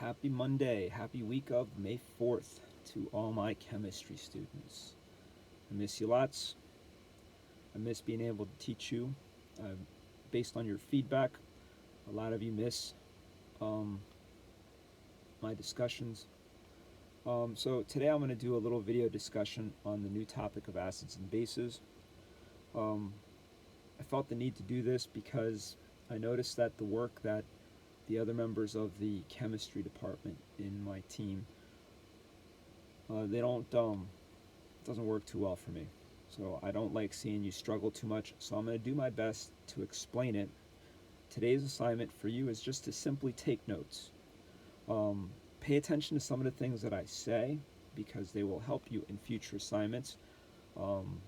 Happy Monday, happy week of May 4th to all my chemistry students. I miss you lots. I miss being able to teach you. Based on your feedback, a lot of you miss um, my discussions. So today I'm going to do a little video discussion on the new topic of acids and bases. I felt the need to do this because I noticed that the work that the other members of the chemistry department in my team, doesn't work too well for me. So I don't like seeing you struggle too much, so I'm going to do my best to explain it. Today's assignment for you is just to simply take notes. Pay attention to some of the things that I say because they will help you in future assignments. And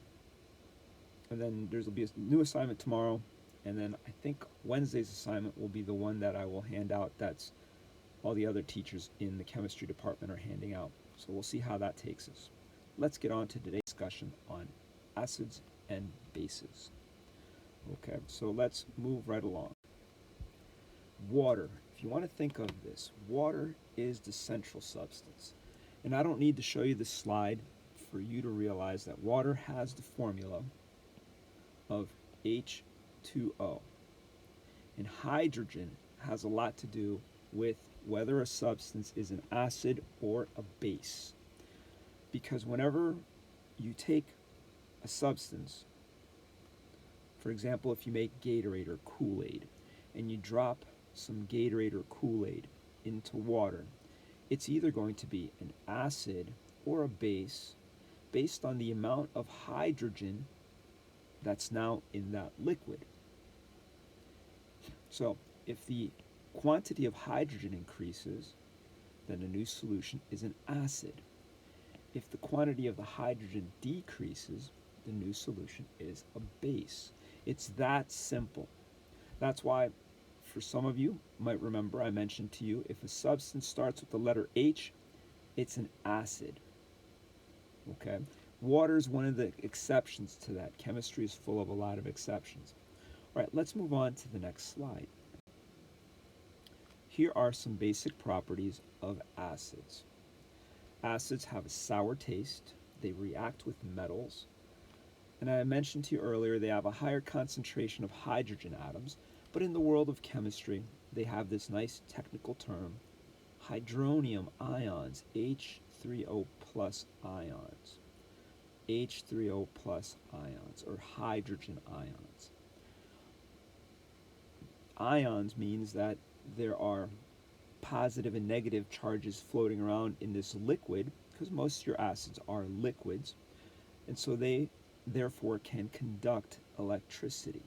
then there'll be a new assignment tomorrow, and then I think Wednesday's assignment will be the one that I will hand out that's all the other teachers in the chemistry department are handing out. So we'll see how that takes us. Let's get on to today's discussion on acids and bases. Okay, so let's move right along. Water. If you want to think of this, water is the central substance. And I don't need to show you this slide for you to realize that water has the formula of H2O. And hydrogen has a lot to do with whether a substance is an acid or a base. Because whenever you take a substance, for example, if you make Gatorade or Kool-Aid, and you drop some Gatorade or Kool-Aid into water, it's either going to be an acid or a base based on the amount of hydrogen that's now in that liquid. So if the quantity of hydrogen increases, then a new solution is an acid. If the quantity of the hydrogen decreases, the new solution is a base. It's that simple. That's why, for some of you might remember, I mentioned to you, if a substance starts with the letter H, it's an acid. Okay? Water is one of the exceptions to that. Chemistry is full of a lot of exceptions. All right, let's move on to the next slide. Here are some basic properties of acids. Acids have a sour taste. They react with metals. And I mentioned to you earlier, they have a higher concentration of hydrogen atoms. But in the world of chemistry, they have this nice technical term, hydronium ions, H3O plus ions. H3O plus ions, or hydrogen ions. Ions means that there are positive and negative charges floating around in this liquid, because most of your acids are liquids, and so they therefore can conduct electricity.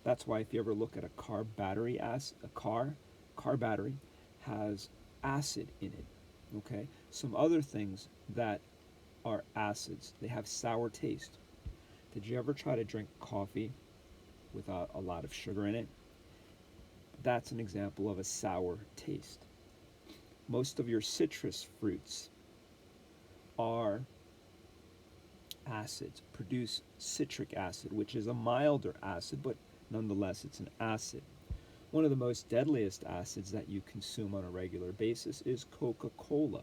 That's why if you ever look at a car battery, car battery has acid in it. Okay? Some other things that are acids, they have sour taste. Did you ever try to drink coffee without a lot of sugar in it? That's an example of a sour taste. Most of your citrus fruits are acids, produce citric acid, which is a milder acid, but nonetheless it's an acid. One of the most deadliest acids that you consume on a regular basis is Coca-Cola.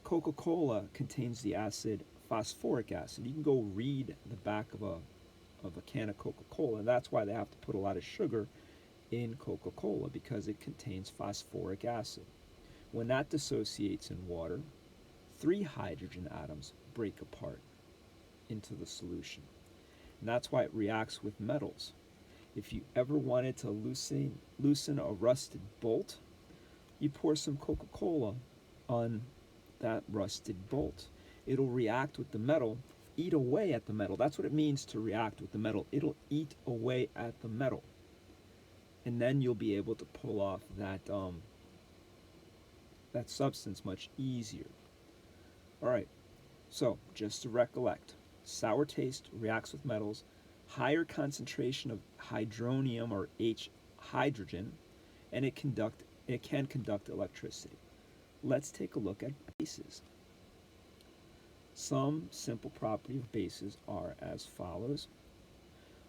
Coca-Cola contains the acid phosphoric acid. You can go read the back of a can of Coca-Cola, and that's why they have to put a lot of sugar in Coca-Cola, because it contains phosphoric acid. When that dissociates in water, 3 hydrogen atoms break apart into the solution. And that's why it reacts with metals. If you ever wanted to loosen a rusted bolt, you pour some Coca-Cola on that rusted bolt. It'll react with the metal, eat away at the metal. That's what it means to react with the metal. It'll eat away at the metal. And then you'll be able to pull off that substance much easier. All right, so just to recollect, sour taste reacts with metals, higher concentration of hydronium or H hydrogen, and it can conduct electricity. Let's take a look at bases. Some simple property of bases are as follows.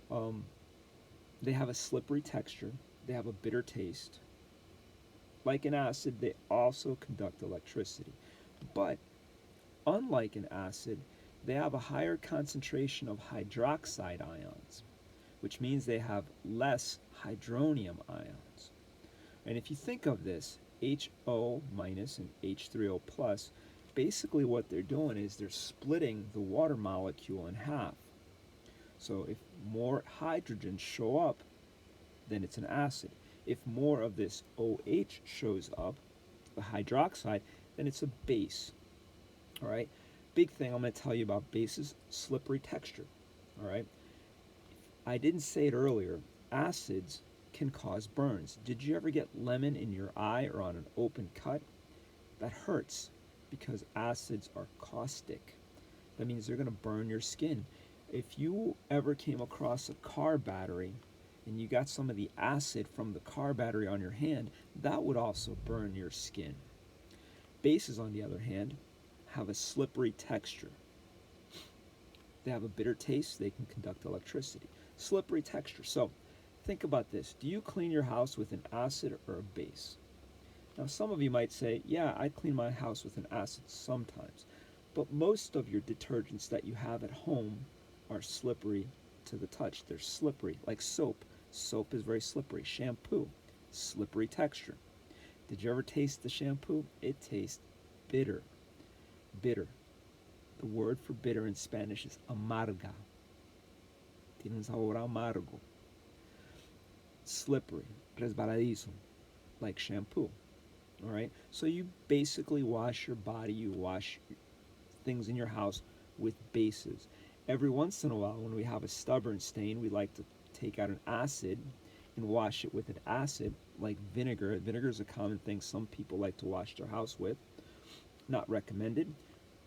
They have a slippery texture, they have a bitter taste, Like an acid, they also conduct electricity. But unlike an acid, they have a higher concentration of hydroxide ions, which means they have less hydronium ions. And if you think of this, HO minus and H3O plus, basically what they're doing is they're splitting the water molecule in half. So if more hydrogen show up, then it's an acid. If more of this OH shows up, the hydroxide, then it's a base. All right? Big thing I'm going to tell you about bases, slippery texture. All right? I didn't say it earlier. Acids can cause burns. Did you ever get lemon in your eye or on an open cut? That hurts because acids are caustic. That means they're going to burn your skin. If you ever came across a car battery and you got some of the acid from the car battery on your hand, that would also burn your skin. Bases, on the other hand, have a slippery texture. They have a bitter taste. They can conduct electricity. Slippery texture. So think about this. Do you clean your house with an acid or a base? Now, some of you might say, yeah, I clean my house with an acid sometimes. But most of your detergents that you have at home are slippery to the touch. They're slippery, like soap. Soap is very slippery. Shampoo, slippery texture. Did you ever taste the shampoo? It tastes bitter. Bitter. The word for bitter in Spanish is amarga. Tiene un sabor amargo. Slippery, resbaladizo, like shampoo. All right? So you basically wash your body, you wash things in your house with bases. Every once in a while, when we have a stubborn stain, we like to take out an acid and wash it with an acid, like vinegar. Vinegar is a common thing some people like to wash their house with. Not recommended.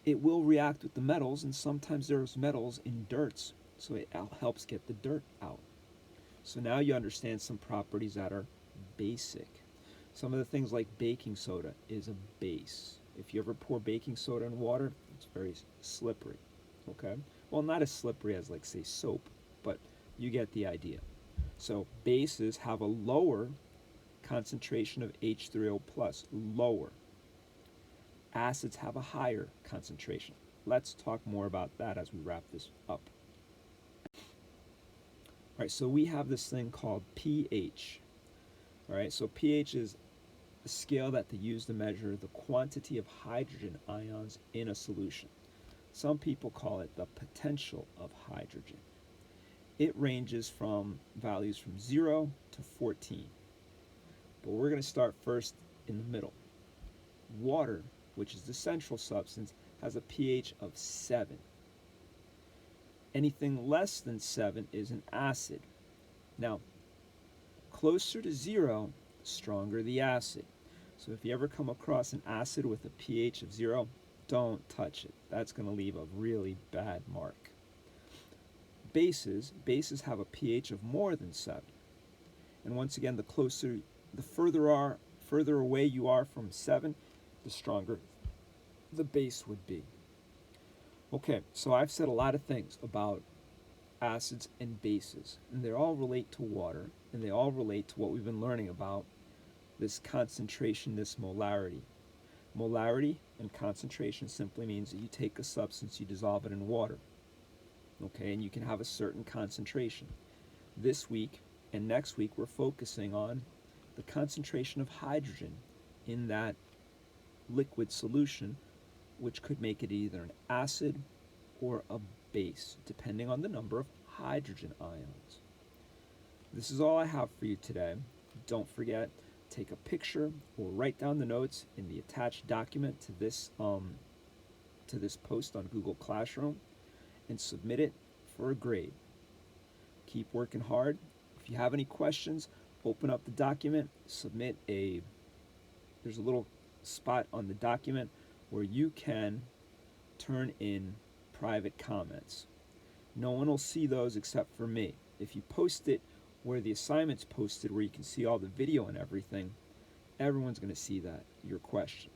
It will react with the metals, and sometimes there's metals in dirts, so it helps get the dirt out. So now you understand some properties that are basic. Some of the things like baking soda is a base. If you ever pour baking soda in water, it's very slippery. Okay? Well, not as slippery as, like, say, soap, but you get the idea. So bases have a lower concentration of H3O plus, lower. Acids have a higher concentration. Let's talk more about that as we wrap this up. All right, so we have this thing called pH. All right, so pH is a scale that they use to measure the quantity of hydrogen ions in a solution. Some people call it the potential of hydrogen. It ranges from values from 0 to 14. But we're going to start first in the middle. Water, which is the central substance, has a pH of 7. Anything less than 7 is an acid. Now, closer to 0, stronger the acid. So if you ever come across an acid with a pH of 0, don't touch it. That's going to leave a really bad mark. Bases have a pH of more than 7. And once again, the further away you are from 7, the stronger the base would be. Okay, so I've said a lot of things about acids and bases, and they all relate to water, and they all relate to what we've been learning about, this concentration, this molarity. Molarity and concentration simply means that you take a substance, you dissolve it in water. Okay, and you can have a certain concentration. This week and next week, we're focusing on the concentration of hydrogen in that liquid solution, which could make it either an acid or a base, depending on the number of hydrogen ions. This is all I have for you today. Don't forget, take a picture or write down the notes in the attached document to this post on Google Classroom and submit it for a grade. Keep working hard. If you have any questions, open up the document, there's a little spot on the document where you can turn in private comments. No one will see those except for me. If you post it where the assignment's posted, where you can see all the video and everything, everyone's going to see that, your question.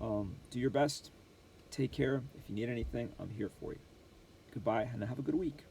Do your best. Take care. If you need anything, I'm here for you. Goodbye, and have a good week.